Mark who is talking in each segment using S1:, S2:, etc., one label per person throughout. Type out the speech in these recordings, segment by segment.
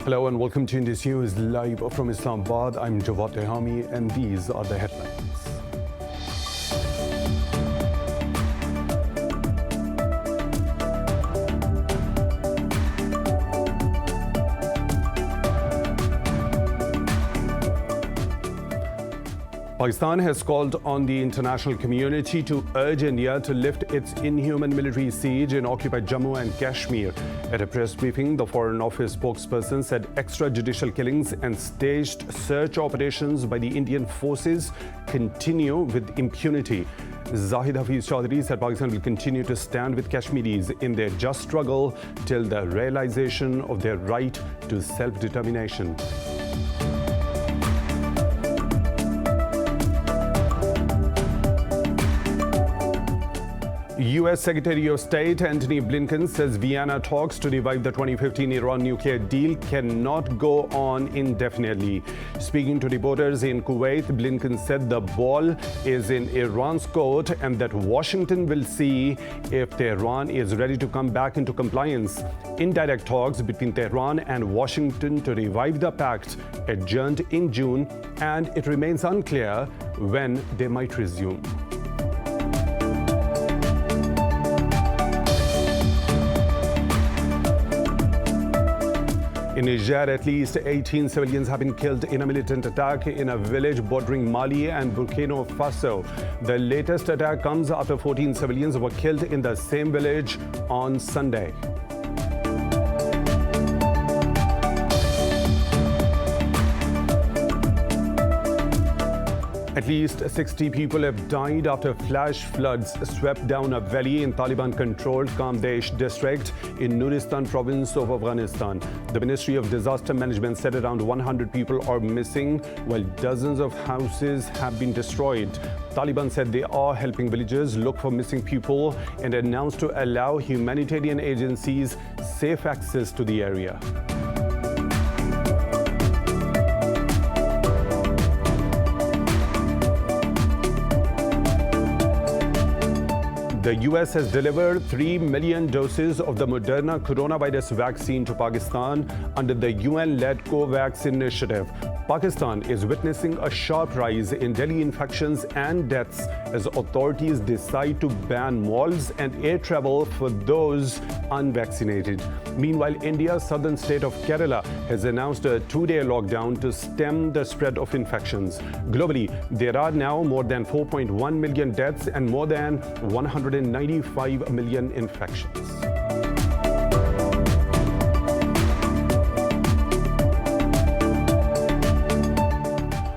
S1: Hello and welcome to Indus News live from Islamabad. I'm Jawad Tehami and these are the headlines. Pakistan has called on the international community to urge India to lift its inhuman military siege in occupied Jammu and Kashmir. At a press briefing, the Foreign Office spokesperson said extrajudicial killings and staged search operations by the Indian forces continue with impunity. Zahid Hafiz Chaudhry said Pakistan will continue to stand with Kashmiris in their just struggle till the realization of their right to self-determination. U.S. Secretary of State Antony Blinken says Vienna talks to revive the 2015 Iran nuclear deal cannot go on indefinitely. Speaking to reporters in Kuwait, Blinken said the ball is in Iran's court and that Washington will see if Tehran is ready to come back into compliance. Indirect talks between Tehran and Washington to revive the pact adjourned in June, and it remains unclear when they might resume. In Niger, at least 18 civilians have been killed in a militant attack in a village bordering Mali and Burkina Faso. The latest attack comes after 14 civilians were killed in the same village on Sunday. At least 60 people have died after flash floods swept down a valley in Taliban-controlled Kamdesh district in Nuristan province of Afghanistan. The Ministry of Disaster Management said around 100 people are missing, while dozens of houses have been destroyed. Taliban said they are helping villagers look for missing people and announced to allow humanitarian agencies safe access to the area. The U.S. has delivered 3 million doses of the Moderna coronavirus vaccine to Pakistan under the UN-led COVAX initiative. Pakistan is witnessing a sharp rise in Delhi infections and deaths as authorities decide to ban malls and air travel for those unvaccinated. Meanwhile, India's southern state of Kerala has announced a 2-day lockdown to stem the spread of infections. Globally, there are now more than 4.1 million deaths and more than 195 million infections.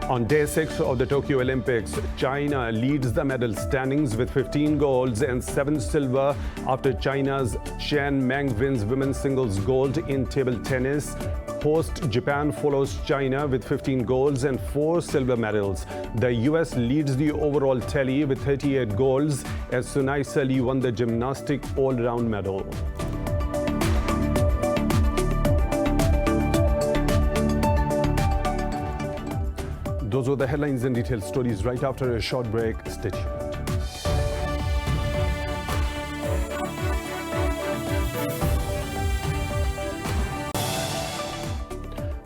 S1: On day 6 of the Tokyo Olympics, China leads the medal standings with 15 golds and 7 silver after China's Chen Meng wins women's singles gold in table tennis. Host Japan follows China with 15 golds and 4 silver medals. The US leads the overall tally with 38 golds as Sunai Sali won the gymnastic all-round medal. Those were the headlines and detailed stories. Right after a short break, stay tuned.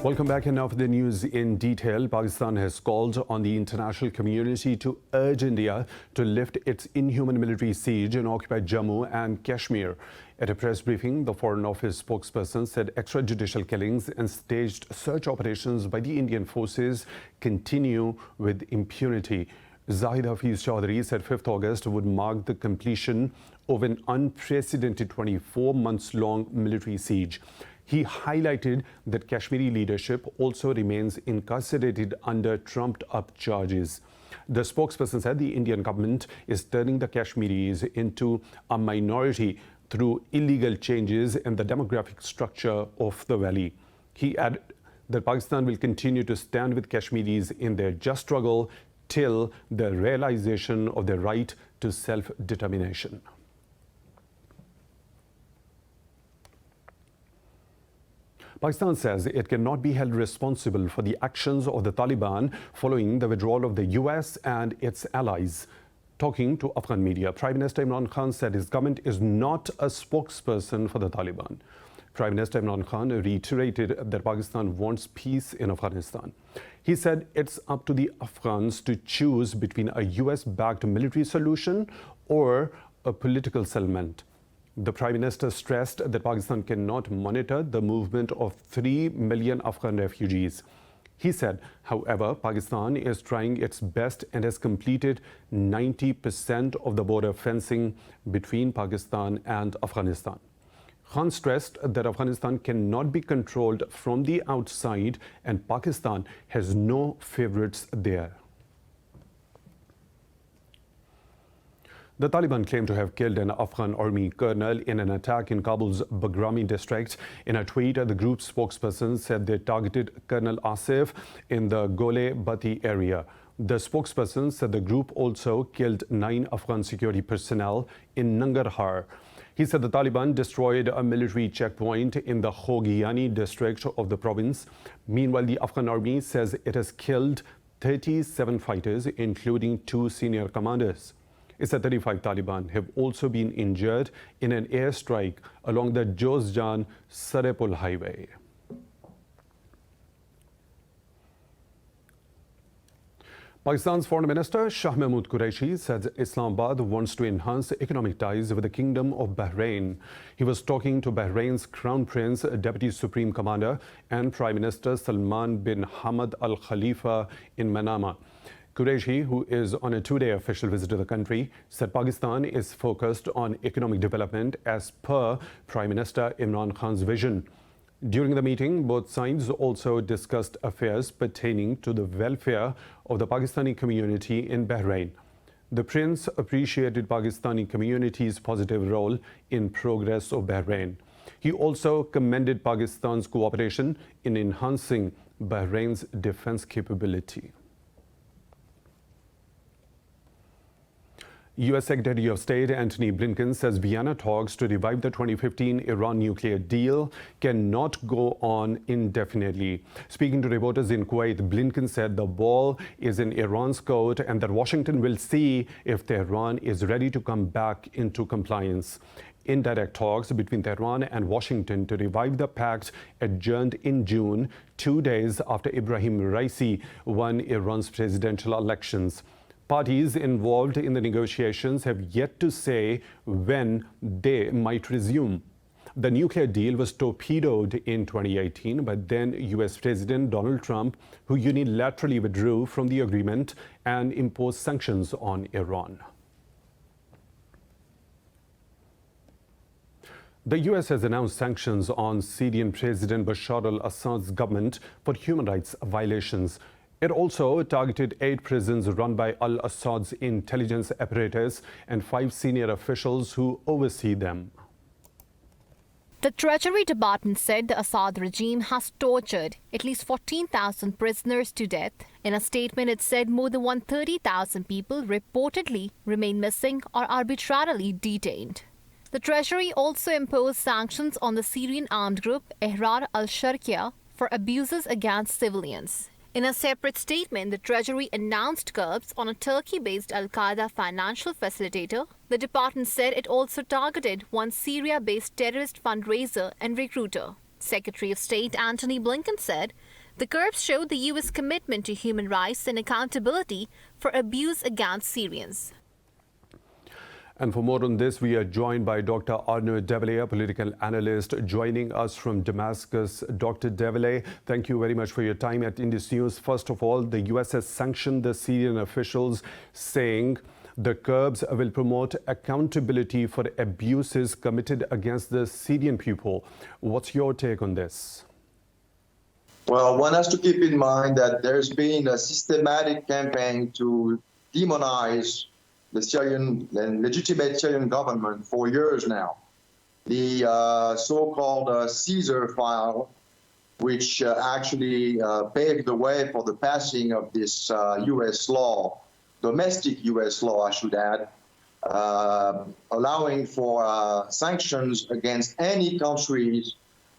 S1: Welcome back, and now for the news in detail. Pakistan has called on the international community to urge India to lift its inhuman military siege in occupied Jammu and Kashmir. At a press briefing, the Foreign Office spokesperson said extrajudicial killings and staged search operations by the Indian forces continue with impunity. Zahid Hafiz Chaudhry said 5th August would mark the completion of an unprecedented 24-months-long military siege. He highlighted that Kashmiri leadership also remains incarcerated under trumped-up charges. The spokesperson said the Indian government is turning the Kashmiris into a minority through illegal changes in the demographic structure of the valley. He added that Pakistan will continue to stand with Kashmiris in their just struggle till the realization of their right to self-determination. Pakistan says it cannot be held responsible for the actions of the Taliban following the withdrawal of the US and its allies. Talking to Afghan media, Prime Minister Imran Khan said his government is not a spokesperson for the Taliban. Prime Minister Imran Khan reiterated that Pakistan wants peace in Afghanistan. He said it's up to the Afghans to choose between a US-backed military solution or a political settlement. The Prime Minister stressed that Pakistan cannot monitor the movement of 3 million Afghan refugees. He said, however, Pakistan is trying its best and has completed 90% of the border fencing between Pakistan and Afghanistan. Khan stressed that Afghanistan cannot be controlled from the outside and Pakistan has no favorites there. The Taliban claim to have killed an Afghan army colonel in an attack in Kabul's Bagrami district. In a tweet, the group's spokesperson said they targeted Colonel Asif in the Gole Bati area. The spokesperson said the group also killed 9 Afghan security personnel in Nangarhar. He said the Taliban destroyed a military checkpoint in the Khogiani district of the province. Meanwhile, the Afghan army says it has killed 37 fighters, including 2 senior commanders. It said 35 Taliban have also been injured in an airstrike along the Jozjan-Sarepol highway. Pakistan's Foreign Minister Shah Mahmood Qureshi said Islamabad wants to enhance economic ties with the Kingdom of Bahrain. He was talking to Bahrain's Crown Prince, Deputy Supreme Commander, and Prime Minister Salman bin Hamad Al Khalifa in Manama. Qureshi, who is on a 2-day official visit to the country, said Pakistan is focused on economic development as per Prime Minister Imran Khan's vision. During the meeting, both sides also discussed affairs pertaining to the welfare of the Pakistani community in Bahrain. The prince appreciated Pakistani community's positive role in progress of Bahrain. He also commended Pakistan's cooperation in enhancing Bahrain's defense capability. U.S. Secretary of State Antony Blinken says Vienna talks to revive the 2015 Iran nuclear deal cannot go on indefinitely. Speaking to reporters in Kuwait, Blinken said the ball is in Iran's court and that Washington will see if Tehran is ready to come back into compliance. Indirect talks between Tehran and Washington to revive the pact adjourned in June, 2 days after Ibrahim Raisi won Iran's presidential elections. Parties involved in the negotiations have yet to say when they might resume. The nuclear deal was torpedoed in 2018 by then U.S. President Donald Trump, who unilaterally withdrew from the agreement and imposed sanctions on Iran. The U.S. has announced sanctions on Syrian President Bashar al-Assad's government for human rights violations. It also targeted 8 prisons run by al-Assad's intelligence apparatus and 5 senior officials who oversee them.
S2: The Treasury Department said the Assad regime has tortured at least 14,000 prisoners to death. In a statement, it said more than 130,000 people reportedly remain missing or arbitrarily detained. The Treasury also imposed sanctions on the Syrian armed group Ihrar al-Sharqiya for abuses against civilians. In a separate statement, the Treasury announced curbs on a Turkey-based al-Qaeda financial facilitator. The department said it also targeted one Syria-based terrorist fundraiser and recruiter. Secretary of State Antony Blinken said the curbs showed the U.S. commitment to human rights and accountability for abuse against Syrians.
S1: And for more on this, we are joined by Dr. Arnaud Develay, a political analyst, joining us from Damascus. Dr. Develay, thank you very much for your time at Indus News. First of all, the U.S. has sanctioned the Syrian officials, saying the curbs will promote accountability for abuses committed against the Syrian people. What's your take on this?
S3: Well, one has to keep in mind that there's been a systematic campaign to demonize the Syrian and legitimate Syrian government for years now. The so-called Caesar file, which actually paved the way for the passing of this U.S. law, domestic U.S. law, I should add, allowing for sanctions against any countries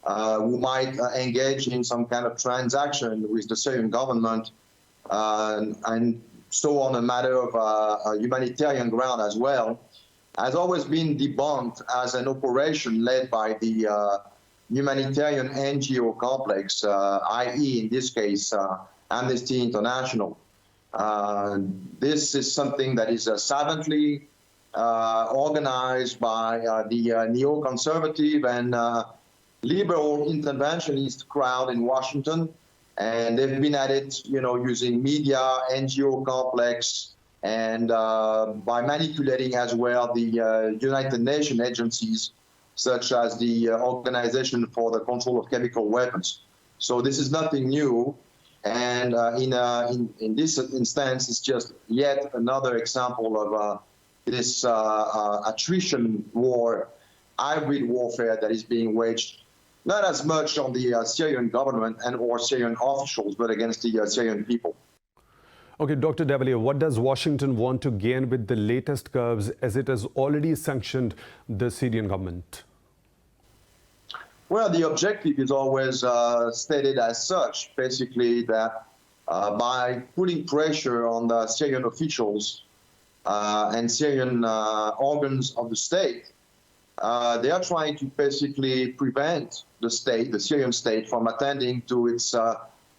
S3: who might engage in some kind of transaction with the Syrian government, and so on a matter of humanitarian ground as well, has always been debunked as an operation led by the humanitarian NGO complex, i.e. in this case, Amnesty International. This is something that is savantly organized by the neoconservative and liberal interventionist crowd in Washington. And they've been at it, using media, NGO complex, and by manipulating as well the United Nations agencies, such as the Organization for the Control of Chemical Weapons. So this is nothing new. And in this instance, it's just yet another example of this attrition war, hybrid warfare that is being waged, not as much on the Syrian government and or Syrian officials, but against the Syrian people.
S1: Okay, Dr. De Villiers, what does Washington want to gain with the latest curves, as it has already sanctioned the Syrian government?
S3: Well, the objective is always stated as such, basically that by putting pressure on the Syrian officials and Syrian organs of the state, they are trying to basically prevent the state, the Syrian state, from attending to its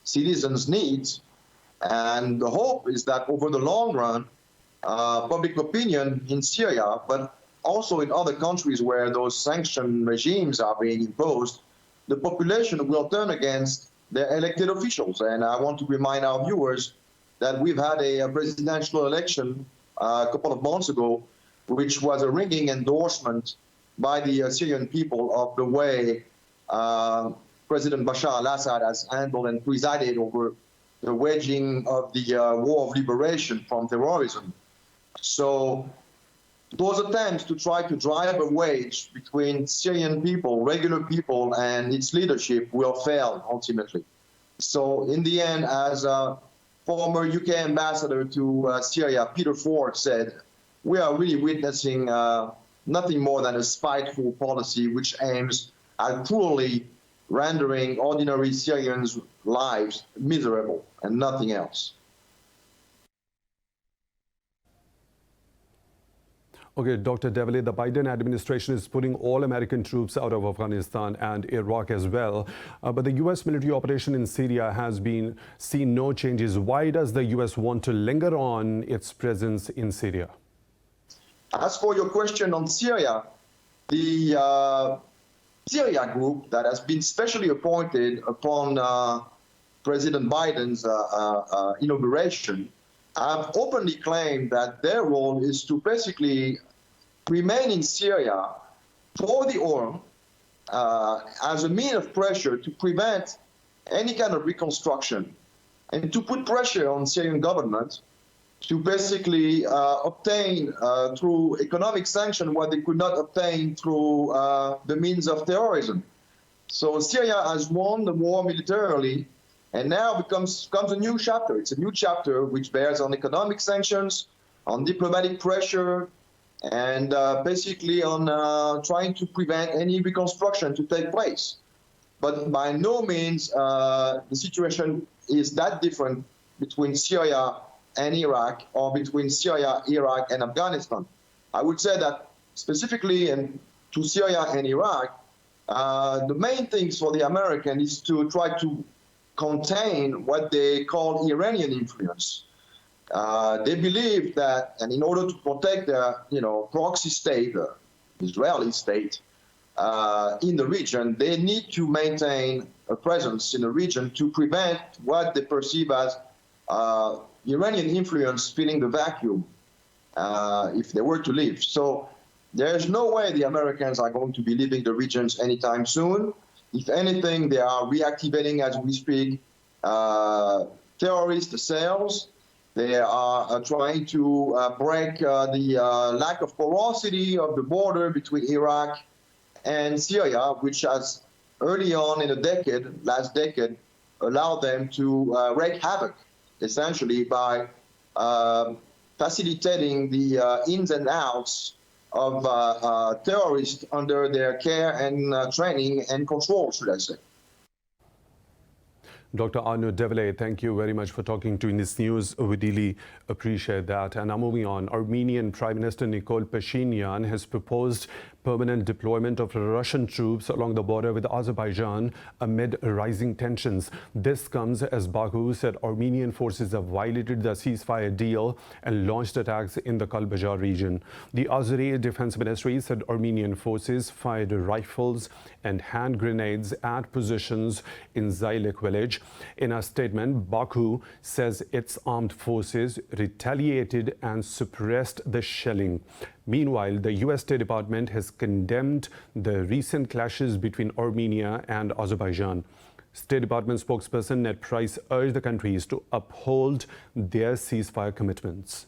S3: citizens' needs. And the hope is that over the long run, public opinion in Syria, but also in other countries where those sanction regimes are being imposed, the population will turn against their elected officials. And I want to remind our viewers that we've had a presidential election a couple of months ago, which was a ringing endorsement by the Syrian people of the way President Bashar al-Assad has handled and presided over the waging of the war of liberation from terrorism. So those attempts to try to drive a wedge between Syrian people, regular people, and its leadership will fail ultimately. So in the end, as former UK ambassador to Syria, Peter Ford, said, we are really witnessing nothing more than a spiteful policy which aims at cruelly rendering ordinary Syrians' lives miserable and nothing else.
S1: Okay, Dr. De Villiers, the Biden administration is putting all American troops out of Afghanistan and Iraq as well. But the U.S. military operation in Syria has seen no changes. Why does the U.S. want to linger on its presence in Syria?
S3: As for your question on Syria, the Syria group that has been specially appointed upon President Biden's inauguration have openly claimed that their role is to basically remain in Syria for the oil as a means of pressure to prevent any kind of reconstruction and to put pressure on Syrian government to basically obtain through economic sanction what they could not obtain through the means of terrorism. So Syria has won the war militarily, and now comes a new chapter. It's a new chapter which bears on economic sanctions, on diplomatic pressure, and basically on trying to prevent any reconstruction to take place. But by no means the situation is that different between Syria and Iraq, or between Syria, Iraq, and Afghanistan. I would say that specifically to Syria and Iraq, the main things for the Americans is to try to contain what they call Iranian influence. They believe that, and in order to protect their, proxy state, the Israeli state, in the region, they need to maintain a presence in the region to prevent what they perceive as Iranian influence filling the vacuum if they were to leave. So there's no way the Americans are going to be leaving the regions anytime soon. If anything, they are reactivating as we speak terrorist cells. They are trying to break the lack of porosity of the border between Iraq and Syria, which has early on in the last decade, allowed them to wreak havoc, essentially by facilitating the ins and outs of terrorists under their care and training and control, should I say.
S1: Dr. Arnaud De Villiers, thank you very much for talking to Indus News. We really appreciate that. And now moving on, Armenian Prime Minister Nikol Pashinyan has proposed permanent deployment of Russian troops along the border with Azerbaijan amid rising tensions. This comes as Baku said Armenian forces have violated the ceasefire deal and launched attacks in the Kalbajar region. The Azeri Defense Ministry said Armenian forces fired rifles and hand grenades at positions in Zailik village. In a statement, Baku says its armed forces retaliated and suppressed the shelling. Meanwhile, the U.S. State Department has condemned the recent clashes between Armenia and Azerbaijan. State Department spokesperson Ned Price urged the countries to uphold their ceasefire commitments.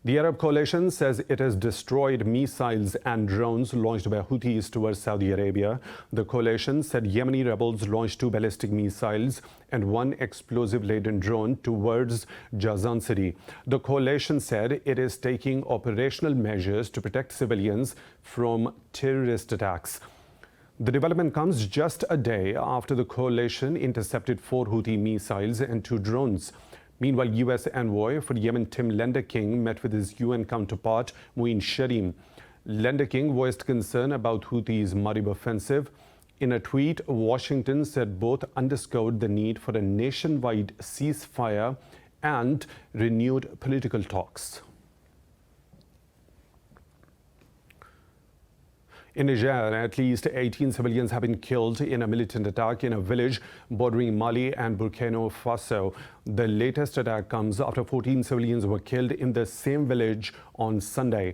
S1: The Arab coalition says it has destroyed missiles and drones launched by Houthis towards Saudi Arabia. The coalition said Yemeni rebels launched 2 ballistic missiles and 1 explosive-laden drone towards Jazan city. The coalition said it is taking operational measures to protect civilians from terrorist attacks. The development comes just a day after the coalition intercepted 4 Houthi missiles and 2 drones. Meanwhile, U.S. envoy for Yemen Tim Lenderking met with his UN counterpart Muin Sherim. Lenderking voiced concern about Houthis' Marib offensive. In a tweet, Washington said both underscored the need for a nationwide ceasefire and renewed political talks. In Niger, at least 18 civilians have been killed in a militant attack in a village bordering Mali and Burkina Faso. The latest attack comes after 14 civilians were killed in the same village on Sunday.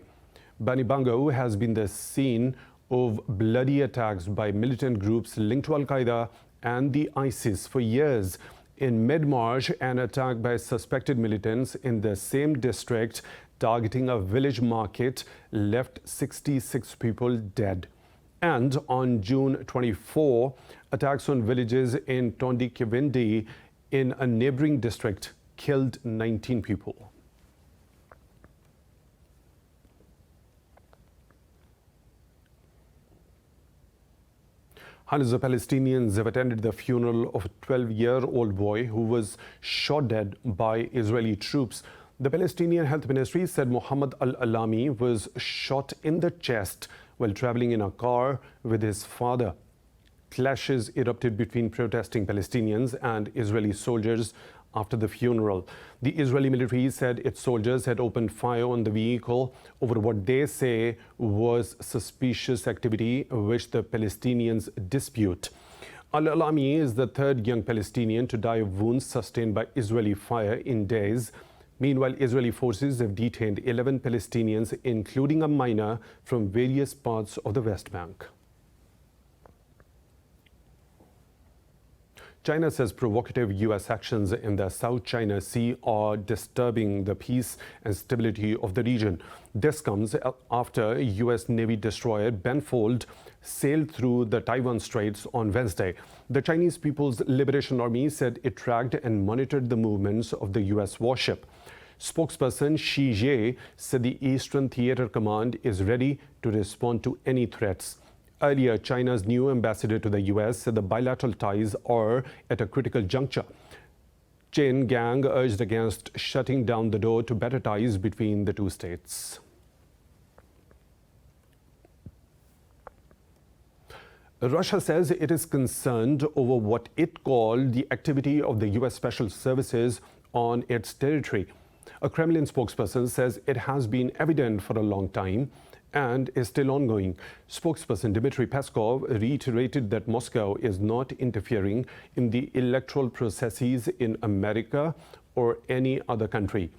S1: Bani Bango has been the scene of bloody attacks by militant groups linked to Al-Qaeda and the ISIS for years. In mid-March, an attack by suspected militants in the same district targeting a village market left 66 people dead. And on June 24, attacks on villages in Tondi Kivindi in a neighboring district killed 19 people. Hundreds of Palestinians have attended the funeral of a 12-year-old boy who was shot dead by Israeli troops. The Palestinian Health Ministry said Mohammed al-Alami was shot in the chest while traveling in a car with his father. Clashes erupted between protesting Palestinians and Israeli soldiers after the funeral. The Israeli military said its soldiers had opened fire on the vehicle over what they say was suspicious activity, which the Palestinians dispute. Al-Alami is the 3rd young Palestinian to die of wounds sustained by Israeli fire in days. Meanwhile, Israeli forces have detained 11 Palestinians, including a minor, from various parts of the West Bank. China says provocative U.S. actions in the South China Sea are disturbing the peace and stability of the region. This comes after U.S. Navy destroyer Benfold sailed through the Taiwan Straits on Wednesday. The Chinese People's Liberation Army said it tracked and monitored the movements of the U.S. warship. Spokesperson Shi Jie said the Eastern Theater Command is ready to respond to any threats. Earlier, China's new ambassador to the U.S. said the bilateral ties are at a critical juncture. Chen Gang urged against shutting down the door to better ties between the two states. Russia says it is concerned over what it called the activity of the U.S. Special Services on its territory. A Kremlin spokesperson says it has been evident for a long time and is still ongoing. Spokesperson Dmitry Peskov reiterated that Moscow is not interfering in the electoral processes in America or any other country.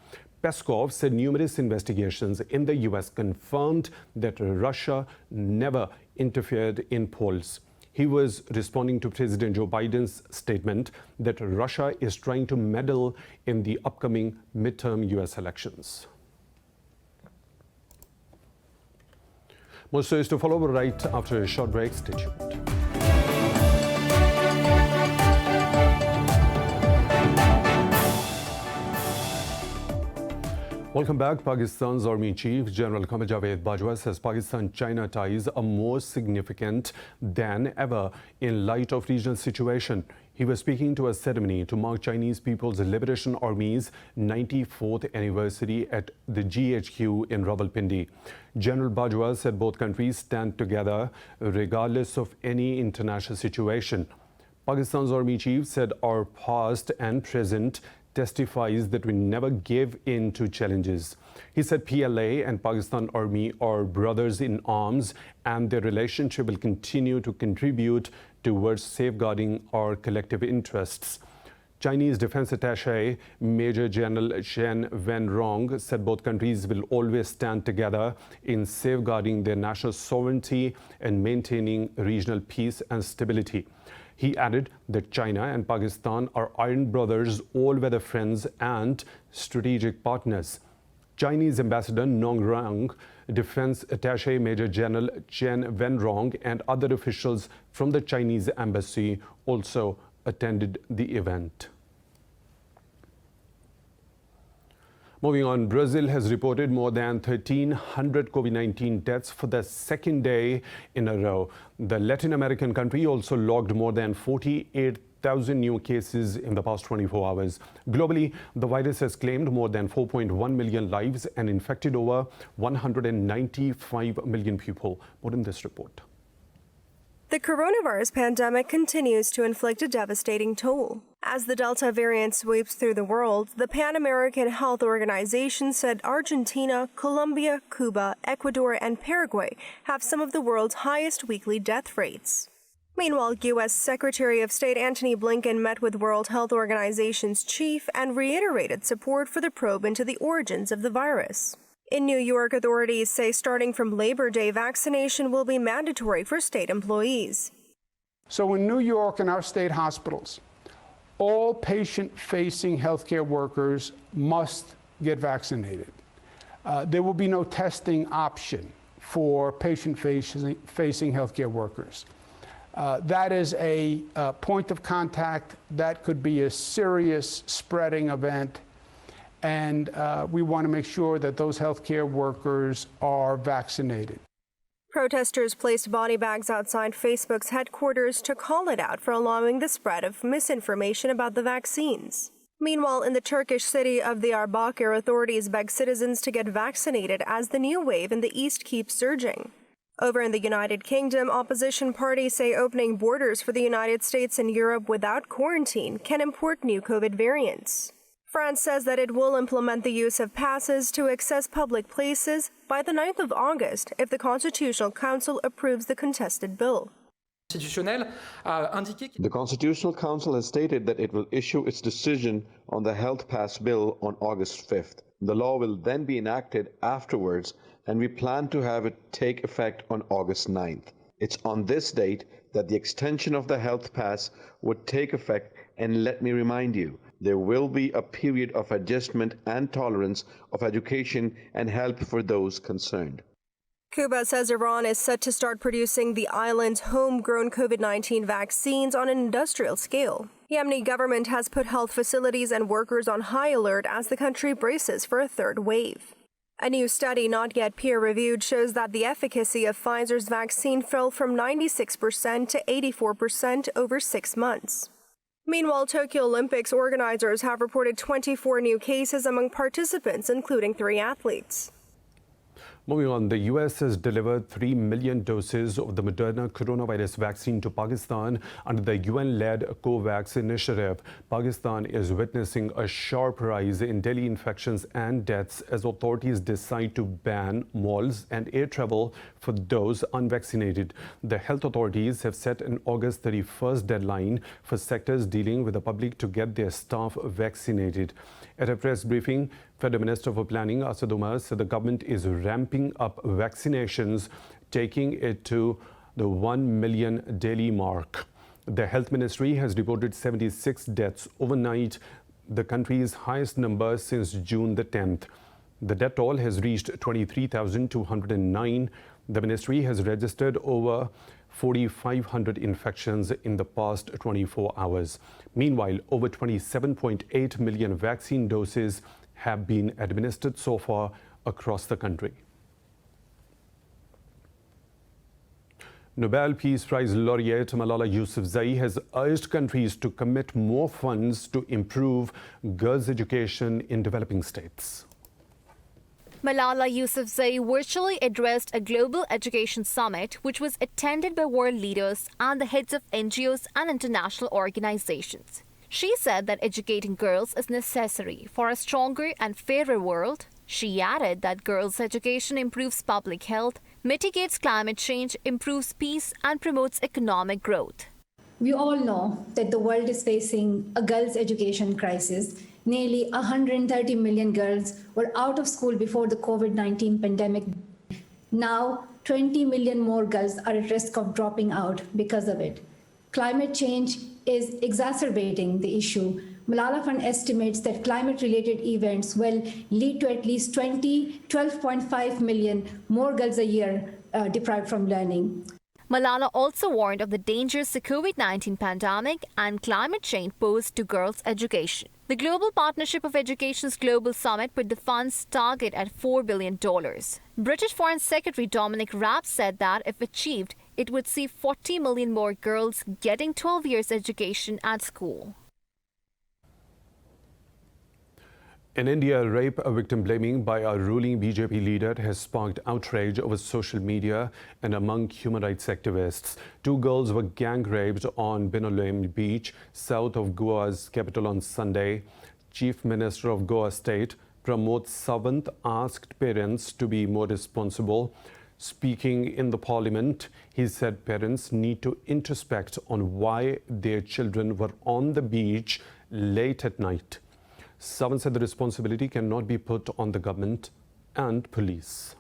S1: Peskov said numerous investigations in the U.S. confirmed that Russia never interfered in polls. He was responding to President Joe Biden's statement that Russia is trying to meddle in the upcoming midterm U.S. elections. More stories to follow right after a short break. Stay tuned. Welcome back. Pakistan's Army Chief General Qamar Javed Bajwa says Pakistan-China ties are more significant than ever in light of regional situation. He was speaking to a ceremony to mark Chinese People's Liberation Army's 94th anniversary at the GHQ in Rawalpindi. General Bajwa said both countries stand together regardless of any international situation. Pakistan's army chief said our past and present testifies that we never give in to challenges. He said PLA and Pakistan Army are brothers in arms and their relationship will continue to contribute towards safeguarding our collective interests. Chinese Defense Attaché Major General Chen Wenrong said both countries will always stand together in safeguarding their national sovereignty and maintaining regional peace and stability. He added that China and Pakistan are iron brothers, all-weather friends and strategic partners. Chinese Ambassador Nong Rang, Defense Attaché Major General Chen Wenrong and other officials from the Chinese embassy also attended the event. Moving on, Brazil has reported more than 1,300 COVID-19 deaths for the second day in a row. The Latin American country also logged more than 48,000 new cases in the past 24 hours. Globally, the virus has claimed more than 4.1 million lives and infected over 195 million people. More in this report.
S4: The coronavirus pandemic continues to inflict a devastating toll. As the Delta variant sweeps through the world, the Pan American Health Organization said Argentina, Colombia, Cuba, Ecuador, and Paraguay have some of the world's highest weekly death rates. Meanwhile, U.S. Secretary of State Antony Blinken met with World Health Organization's chief and reiterated support for the probe into the origins of the virus. In New York, authorities say starting from Labor Day, vaccination will be mandatory for state employees.
S5: So in New York and our state hospitals, all patient-facing healthcare workers must get vaccinated. There will be no testing option for patient-facing healthcare workers. That is a point of contact that could be a serious spreading event. And we want to make sure that those healthcare workers are vaccinated.
S4: Protesters placed body bags outside Facebook's headquarters to call it out for allowing the spread of misinformation about the vaccines. Meanwhile, in the Turkish city of Diyarbakir, authorities beg citizens to get vaccinated as the new wave in the east keeps surging. Over in the United Kingdom, opposition parties say opening borders for the United States and Europe without quarantine can import new COVID variants. France says that it will implement the use of passes to access public places by the 9th of August if the Constitutional Council approves the contested bill.
S6: The Constitutional Council has stated that it will issue its decision on the Health Pass bill on August 5th. The law will then be enacted afterwards, and we plan to have it take effect on August 9th. It's on this date that the extension of the Health Pass would take effect, and let me remind you, there will be a period of adjustment and tolerance of education and help for those concerned.
S4: Cuba says Iran is set to start producing the island's homegrown COVID-19 vaccines on an industrial scale. The Yemeni government has put health facilities and workers on high alert as the country braces for a third wave. A new study, not yet peer-reviewed, shows that the efficacy of Pfizer's vaccine fell from 96% to 84% over 6 months. Meanwhile, Tokyo Olympics organizers have reported 24 new cases among participants, including 3 athletes.
S1: Moving on, the U.S. has delivered 3 million doses of the Moderna coronavirus vaccine to Pakistan under the UN-led COVAX initiative. Pakistan is witnessing a sharp rise in daily infections and deaths as authorities decide to ban malls and air travel for those unvaccinated. The health authorities have set an August 31st deadline for sectors dealing with the public to get their staff vaccinated. At a press briefing, Federal Minister for Planning Asad Umar said the government is ramping up vaccinations, taking it to the 1 million daily mark. The Health Ministry has reported 76 deaths overnight, the country's highest number since June the 10th. The death toll has reached 23,209. The ministry has registered over 4,500 infections in the past 24 hours. Meanwhile, over 27.8 million vaccine doses have been administered so far across the country. Nobel Peace Prize laureate Malala Yousafzai has urged countries to commit more funds to improve girls' education in developing states.
S2: Malala Yousafzai virtually addressed a global education summit which was attended by world leaders and the heads of NGOs and international organizations. She said that educating girls is necessary for a stronger and fairer world. She added that girls' education improves public health, mitigates climate change, improves peace, and promotes economic growth.
S7: We all know that the world is facing a girls' education crisis. Nearly 130 million girls were out of school before the COVID-19 pandemic. Now, 20 million more girls are at risk of dropping out because of it. Climate change is exacerbating the issue. Malala Fund estimates that climate-related events will lead to at least 12.5 million more girls a year deprived from learning.
S2: Malala also warned of the dangers the COVID-19 pandemic and climate change pose to girls' education. The Global Partnership of Education's Global Summit put the fund's target at $4 billion. British Foreign Secretary Dominic Raab said that, if achieved, it would see 40 million more girls getting 12 years education at school.
S1: In India, rape victim blaming by a ruling BJP leader has sparked outrage over social media and among human rights activists. 2 girls were gang raped on Binolim Beach, south of Goa's capital on Sunday. Chief Minister of Goa State, Pramod Sawant, asked parents to be more responsible. Speaking in the parliament, he said parents need to introspect on why their children were on the beach late at night. Sawant said the responsibility cannot be put on the government and police.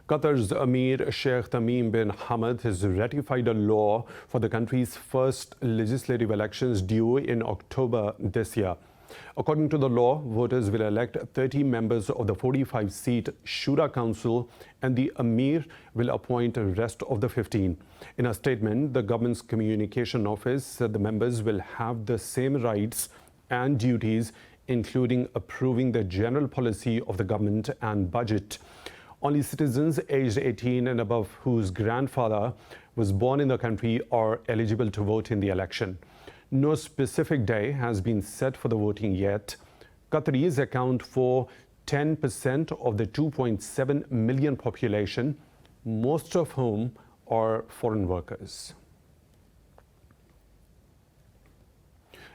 S1: Qatar's Emir Sheikh Tamim bin Hamad has ratified a law for the country's first legislative elections due in October this year. According to the law, voters will elect 30 members of the 45-seat Shura Council, and the Emir will appoint the rest of the 15. In a statement, the government's communication office said the members will have the same rights and duties, including approving the general policy of the government and budget. Only citizens aged 18 and above whose grandfather was born in the country are eligible to vote in the election. No specific day has been set for the voting yet. Qataris account for 10% of the 2.7 million population, most of whom are foreign workers.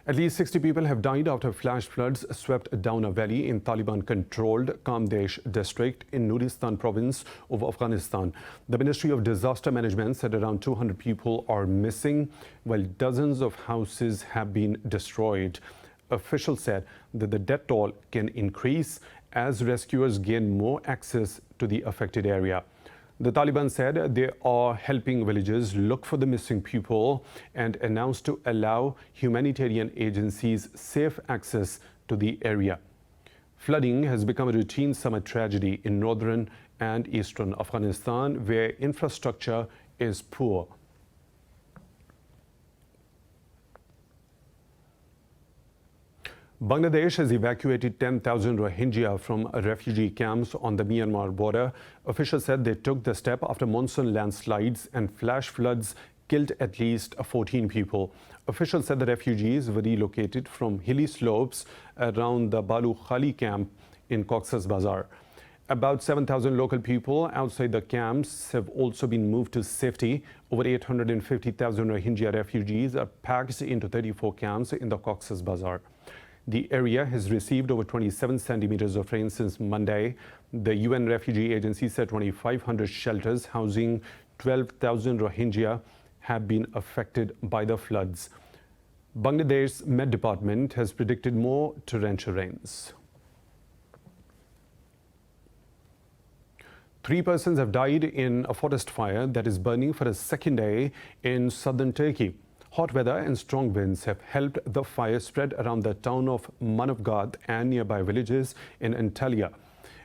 S1: At least 60 people have died after flash floods swept down a valley in Taliban-controlled Kamdesh district in Nuristan province of Afghanistan. The Ministry of Disaster Management said around 200 people are missing, while dozens of houses have been destroyed. Officials said that the death toll can increase as rescuers gain more access to the affected area. The Taliban said they are helping villagers look for the missing people and announced to allow humanitarian agencies safe access to the area. Flooding has become a routine summer tragedy in northern and eastern Afghanistan, where infrastructure is poor. Bangladesh has evacuated 10,000 Rohingya from refugee camps on the Myanmar border. Officials said they took the step after monsoon landslides and flash floods killed at least 14 people. Officials said the refugees were relocated from hilly slopes around the Balu Khali camp in Cox's Bazar. About 7,000 local people outside the camps have also been moved to safety. Over 850,000 Rohingya refugees are packed into 34 camps in the Cox's Bazar. The area has received over 27 centimeters of rain since Monday. The UN Refugee Agency said 2,500 shelters housing 12,000 Rohingya have been affected by the floods. Bangladesh's Met Department has predicted more torrential rains. 3 persons have died in a forest fire that is burning for a second day in southern Turkey. Hot weather and strong winds have helped the fire spread around the town of Manavgat and nearby villages in Antalya.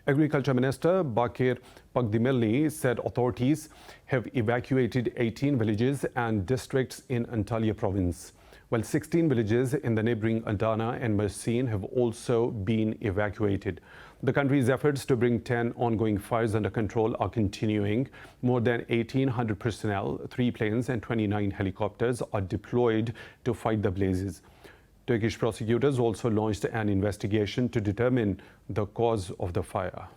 S1: Agriculture Minister Bakir Pakdemirli said authorities have evacuated 18 villages and districts in Antalya province. while 16 villages in the neighboring Adana and Mersin have also been evacuated. The country's efforts to bring 10 ongoing fires under control are continuing. More than 1,800 personnel, 3 planes and 29 helicopters are deployed to fight the blazes. Turkish prosecutors also launched an investigation to determine the cause of the fire.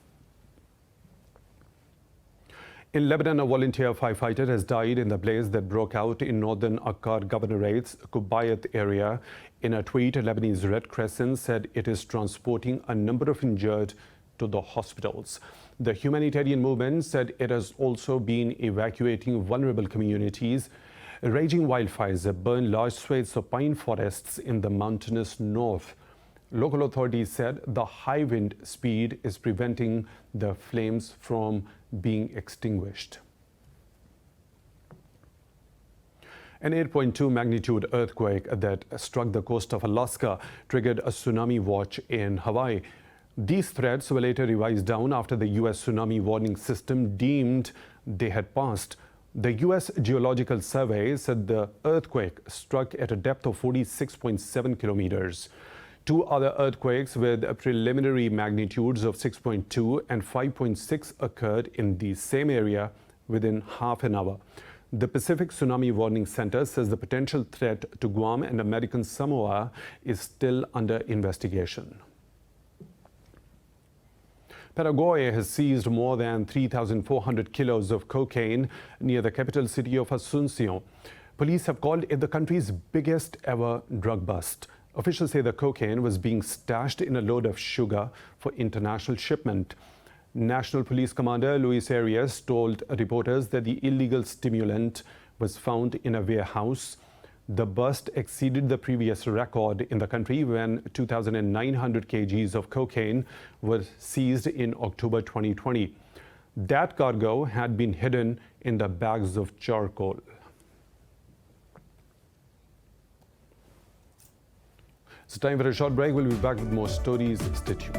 S1: In Lebanon, a volunteer firefighter has died in the blaze that broke out in northern Akkar Governorate's Kubayat area. In a tweet, Lebanese Red Crescent said it is transporting a number of injured to the hospitals. The humanitarian movement said it has also been evacuating vulnerable communities. Raging wildfires have burned large swathes of pine forests in the mountainous north. Local authorities said the high wind speed is preventing the flames from being extinguished. An 8.2 magnitude earthquake that struck the coast of Alaska triggered a tsunami watch in Hawaii. These threats were later revised down after the U.S. tsunami warning system deemed they had passed. The U.S. Geological Survey said the earthquake struck at a depth of 46.7 kilometers. 2 other earthquakes with preliminary magnitudes of 6.2 and 5.6 occurred in the same area within half an hour. The Pacific Tsunami Warning Center says the potential threat to Guam and American Samoa is still under investigation. Paraguay has seized more than 3,400 kilos of cocaine near the capital city of Asunción. Police have called it the country's biggest ever drug bust. Officials say the cocaine was being stashed in a load of sugar for international shipment. National Police Commander Luis Arias told reporters that the illegal stimulant was found in a warehouse. The bust exceeded the previous record in the country when 2,900 kgs of cocaine were seized in October 2020. That cargo had been hidden in the bags of charcoal. It's time for a short break. We'll be back with more stories. Stay tuned.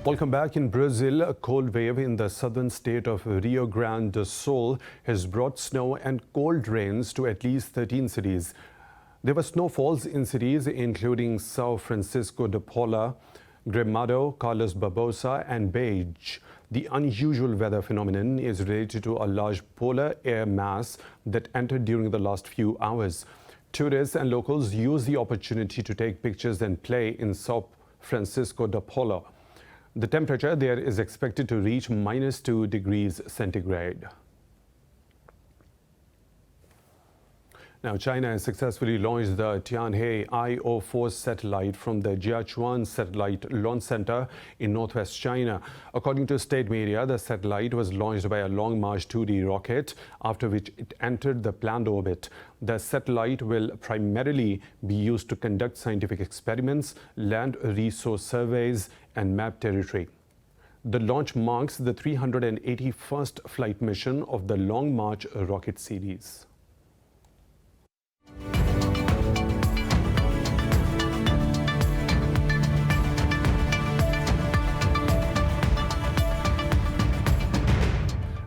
S1: Welcome back. In Brazil, a cold wave in the southern state of Rio Grande do Sul has brought snow and cold rains to at least 13 cities. There were snowfalls in cities including São Francisco de Paula, Gramado, Carlos Barbosa, and Beige. The unusual weather phenomenon is related to a large polar air mass that entered during the last few hours. Tourists and locals use the opportunity to take pictures and play in São Francisco de Paula. The temperature there is expected to reach -2 degrees centigrade. Now, China has successfully launched the Tianhe Io4 satellite from the Jiachuan Satellite Launch Center in northwest China. According to state media, the satellite was launched by a Long March 2D rocket, after which it entered the planned orbit. The satellite will primarily be used to conduct scientific experiments, land resource surveys, and map territory. The launch marks the 381st flight mission of the Long March rocket series.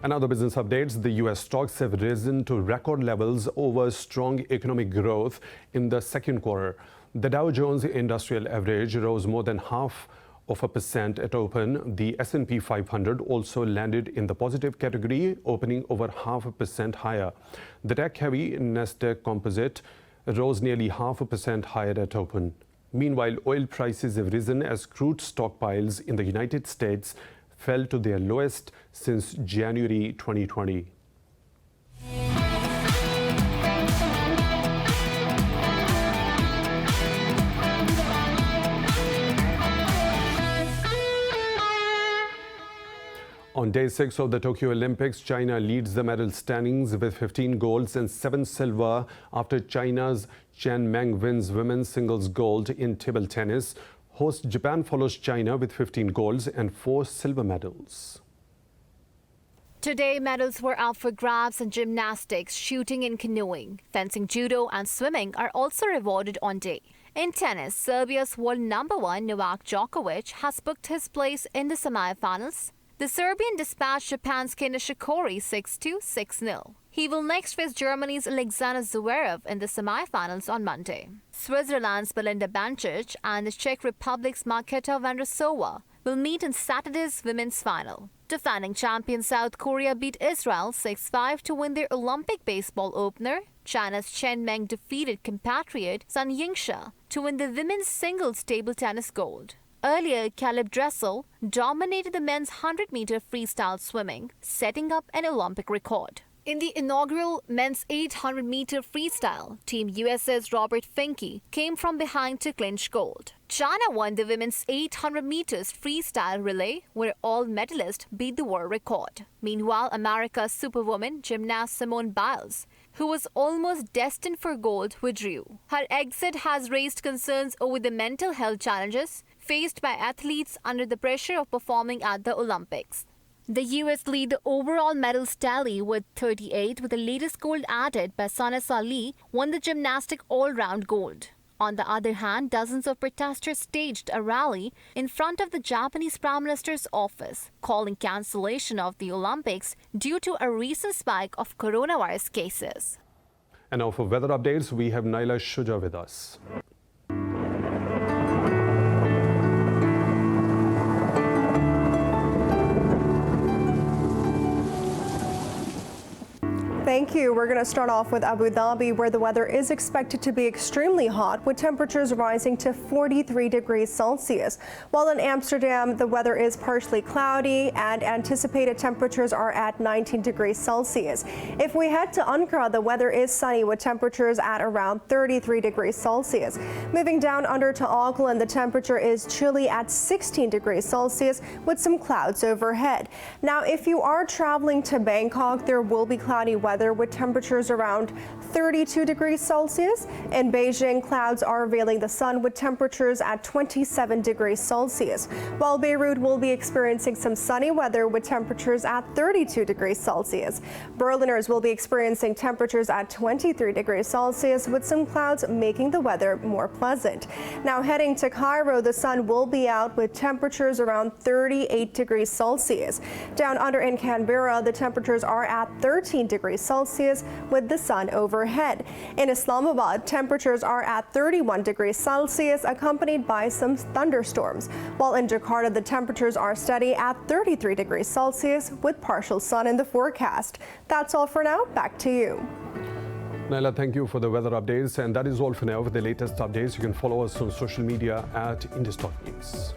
S1: And other business updates, the U.S. stocks have risen to record levels over strong economic growth in the second quarter. The Dow Jones Industrial Average rose more than 0.5% at open. The S&P 500 also landed in the positive category, opening over 0.5% higher. The tech-heavy Nasdaq Composite rose nearly 0.5% higher at open. Meanwhile, oil prices have risen as crude stockpiles in the United States fell to their lowest since January 2020. On day 6 of the Tokyo Olympics, China leads the medal standings with 15 golds and 7 silver after China's Chen Meng wins women's singles gold in table tennis. Host Japan follows China with 15 golds and 4 silver medals.
S2: Today, medals were out for grabs in gymnastics, shooting and canoeing. Fencing, judo and swimming are also rewarded on day. In tennis, Serbia's world number 1 Novak Djokovic has booked his place in the semi-finals. The Serbian dispatched Japan's Kei Nishikori 6-2, 6-0. He will next face Germany's Alexander Zverev in the semi-finals on Monday. Switzerland's Belinda Bencic and the Czech Republic's Marketa Vondrousova will meet in Saturday's women's final. Defending champion South Korea beat Israel 6-5 to win their Olympic baseball opener. China's Chen Meng defeated compatriot Sun Yingxia to win the women's singles table tennis gold. Earlier, Caleb Dressel dominated the men's 100-meter freestyle swimming, setting up an Olympic record. In the inaugural men's 800-meter freestyle, Team USA's Robert Finke came from behind to clinch gold. China won the women's 800 meters freestyle relay, where all medalists beat the world record. Meanwhile, America's superwoman gymnast Simone Biles, who was almost destined for gold, withdrew. Her exit has raised concerns over the mental health challenges faced by athletes under the pressure of performing at the Olympics. The US lead the overall medals tally with 38, with the latest gold added by Sanas Ali, won the gymnastic all-round gold. On the other hand, dozens of protesters staged a rally in front of the Japanese Prime Minister's office, calling cancellation of the Olympics due to a recent spike of coronavirus cases.
S1: And now for weather updates, we have Naila Shuja with us.
S4: Thank you. We're going to start off with Abu Dhabi, where the weather is expected to be extremely hot, with temperatures rising to 43 degrees Celsius. While in Amsterdam, the weather is partially cloudy and anticipated temperatures are at 19 degrees Celsius. If we head to Ankara, the weather is sunny with temperatures at around 33 degrees Celsius. Moving down under to Auckland, the temperature is chilly at 16 degrees Celsius with some clouds overhead. Now, if you are traveling to Bangkok, there will be cloudy weather with temperatures around 32 degrees Celsius. In Beijing, clouds are veiling the sun with temperatures at 27 degrees Celsius, while Beirut will be experiencing some sunny weather with temperatures at 32 degrees Celsius. Berliners will be experiencing temperatures at 23 degrees Celsius with some clouds making the weather more pleasant. Now heading to Cairo, the sun will be out with temperatures around 38 degrees Celsius. Down under in Canberra, the temperatures are at 13 degrees Celsius with the sun overhead. In Islamabad, temperatures are at 31 degrees Celsius, accompanied by some thunderstorms, while in Jakarta, the temperatures are steady at 33 degrees Celsius with partial sun in the forecast. That's all for now. Back to you.
S1: Naila, thank you for the weather updates. And that is all for now. For the latest updates, you can follow us on social media at Indus News.